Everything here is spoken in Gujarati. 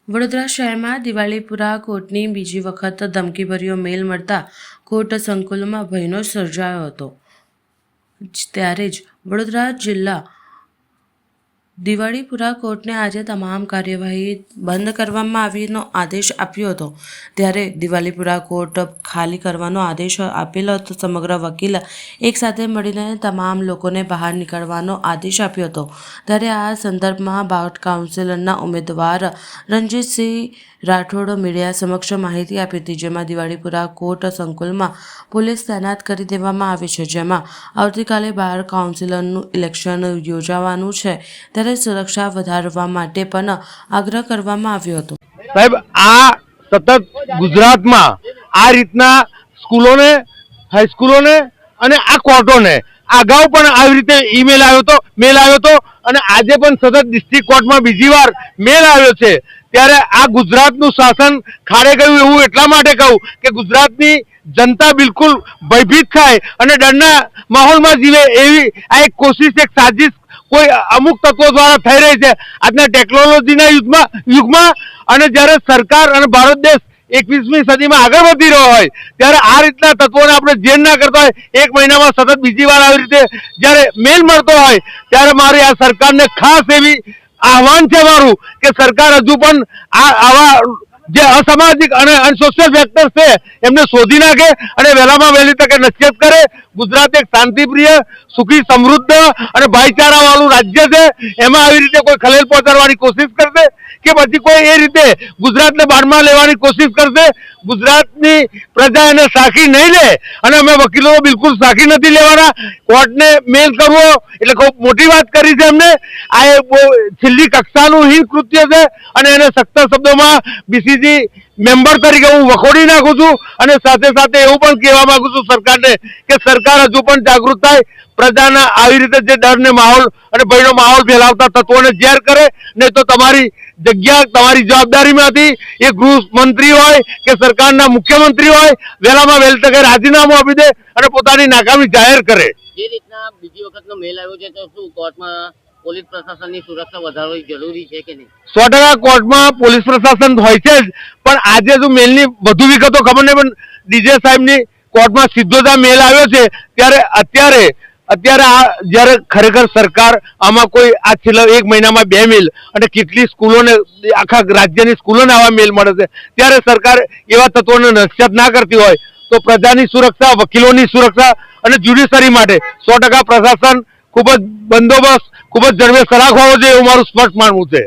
વડોદરા શહેરમાં દિવાળીપુરા કોર્ટની બીજી વખત ધમકીભર્યો મેલ મળતા કોર્ટ સંકુલમાં ભયનો સર્જાયો હતો। ત્યારે જ વડોદરા જિલ્લા દિવાળીપુરા કોર્ટને આજે તમામ કાર્યવાહી બંધ કરવામાં આવીનો આદેશ આપ્યો હતો। ત્યારે દિવાળીપુરા કોર્ટ ખાલી કરવાનો આદેશ આપેલો હતો। સમગ્ર વકીલ એકસાથે મળીને તમામ લોકોને બહાર નીકળવાનો આદેશ આપ્યો હતો। ત્યારે આ સંદર્ભમાં બાર કાઉન્સિલરના ઉમેદવાર રણજીતસિંહ રાઠોડ મીડિયા સમક્ષ માહિતી આપી હતી, જેમાં દિવાળીપુરા કોર્ટ સંકુલમાં પોલીસ તૈનાત કરી દેવામાં આવી છે, જેમાં આવતીકાલે બાર કાઉન્સિલરનું ઇલેક્શન યોજાવાનું છે, ત્યારે સુરક્ષા વધારવા માટે પણ આગ્રહ કરવામાં આવ્યો હતો। સાહેબ, આ સતત ગુજરાતમાં આ રીતના સ્કૂલોને, હાઈસ્કૂલોને અને આ કોર્ટોને અગાઉ પણ આવી રીતે ઈમેલ આવ્યો હતો અને આજે પણ સતત ડિસ્ટ્રિક્ટ કોર્ટમાં બીજી વાર મેલ આવ્યો છે। ત્યારે આ ગુજરાતનું શાસન ખાડે ગયું એવું એટલા માટે કહું કે ગુજરાતની જનતા બિલકુલ ભયભીત થાય અને ડરના માહોલમાં જીવે એવી આ એક કોશિશ, એક સાજિશ કોઈ અમુક તત્વો દ્વારા થઈ રહી છે આજના ટેકનોલોજીના યુગમાં। અને જ્યારે સરકાર અને ભારત દેશ 21મી સદીમાં આગળ વધી રહ્યો હોય ત્યારે આ રીતના તત્વોને આપણે જેલ ના કરતા હોય, એક મહિનામાં સતત બીજી વાર આવી રીતે જ્યારે મેલ મળતો હોય ત્યારે મારી આ સરકારને ખાસ એવી આહવાન છે મારું કે સરકાર હજુ પણ આવા જે અસામાજિક અને અનસોશિયલ ફેક્ટર્સ છે એમને શોધી નાખે અને વહેલામાં વહેલી તકે નશ્યત કરે। ગુજરાત એક શાંતિપ્રિય, સુખી, સમૃદ્ધ અને ભાઈચારા વાળું રાજ્ય છે, એમાં આવી રીતે કોઈ ખલેલ પહોંચાડવાની કોશિશ કરશે કે પછી કોઈ એ રીતે ગુજરાતને બાનમાં લેવાની કોશિશ કરશે। ગુજરાતની પ્રજા એને સાખી નહીં લે અને અમે વકીલો બિલકુલ સાખી નથી લેવાના। કોર્ટને મેલ કરવો એટલે ખૂબ મોટી વાત કરી છે એમને। આ એ બહુ છેલ્લી કક્ષાનું હિત કૃત્ય છે અને એને સખ્ત શબ્દોમાં બીસીજી મેમ્બર તરીકે હું વખોડી નાખું છું અને સાથે સાથે એવું પણ કહેવા માંગુ છું સરકારને કે સરકાર હજુ પણ જાગૃત થાય, પ્રજાના આવી રીતે જે ડરને માહોલ અને ભયનો માહોલ ફેલાવતા તત્વોને જેર કરે, નહીં તો તમારી જગ્યા, તમારી જવાબદારીમાંથી એ ગૃહમંત્રી હોય કે સરકારના મુખ્યમંત્રી હોય વહેલામાં વહેલી તકે રાજીનામું આપી દે અને પોતાની નાકામી જાહેર કરે। જે રીતના બીજી વખતનો મેલ આવ્યો છે તો શું કોર્ટમાં પોલીસ પ્રશાસનની સુરક્ષા વધારવી જરૂરી છે કે નહીં? 100% કોર્ટમાં પોલીસ પ્રશાસન હોય છે જ, પણ આજે જો મેલની વધુ વિગતો ખબર નહીં, પણ ડીજે સાહેબની કોર્ટમાં સીધો જ આ મેલ આવ્યો છે ત્યારે અત્યારે આ જ્યારે ખરેખર સરકાર આમાં કોઈ આ છેલ્લા એક મહિનામાં 2 મેલ અને કેટલી સ્કૂલોને, આખા રાજ્યની સ્કૂલોને આવા મેલ મળે છે, ત્યારે સરકાર એવા તત્વોને નશ્યત ના કરતી હોય તો પ્રજાની સુરક્ષા, વકીલોની સુરક્ષા અને જ્યુડિશરી માટે 100% પ્રશાસન ખૂબ જ બંદોબસ્ત, ખૂબ જ જડબે સલાહ હોવો જોઈએ એવું મારું સ્પષ્ટ માનવું છે।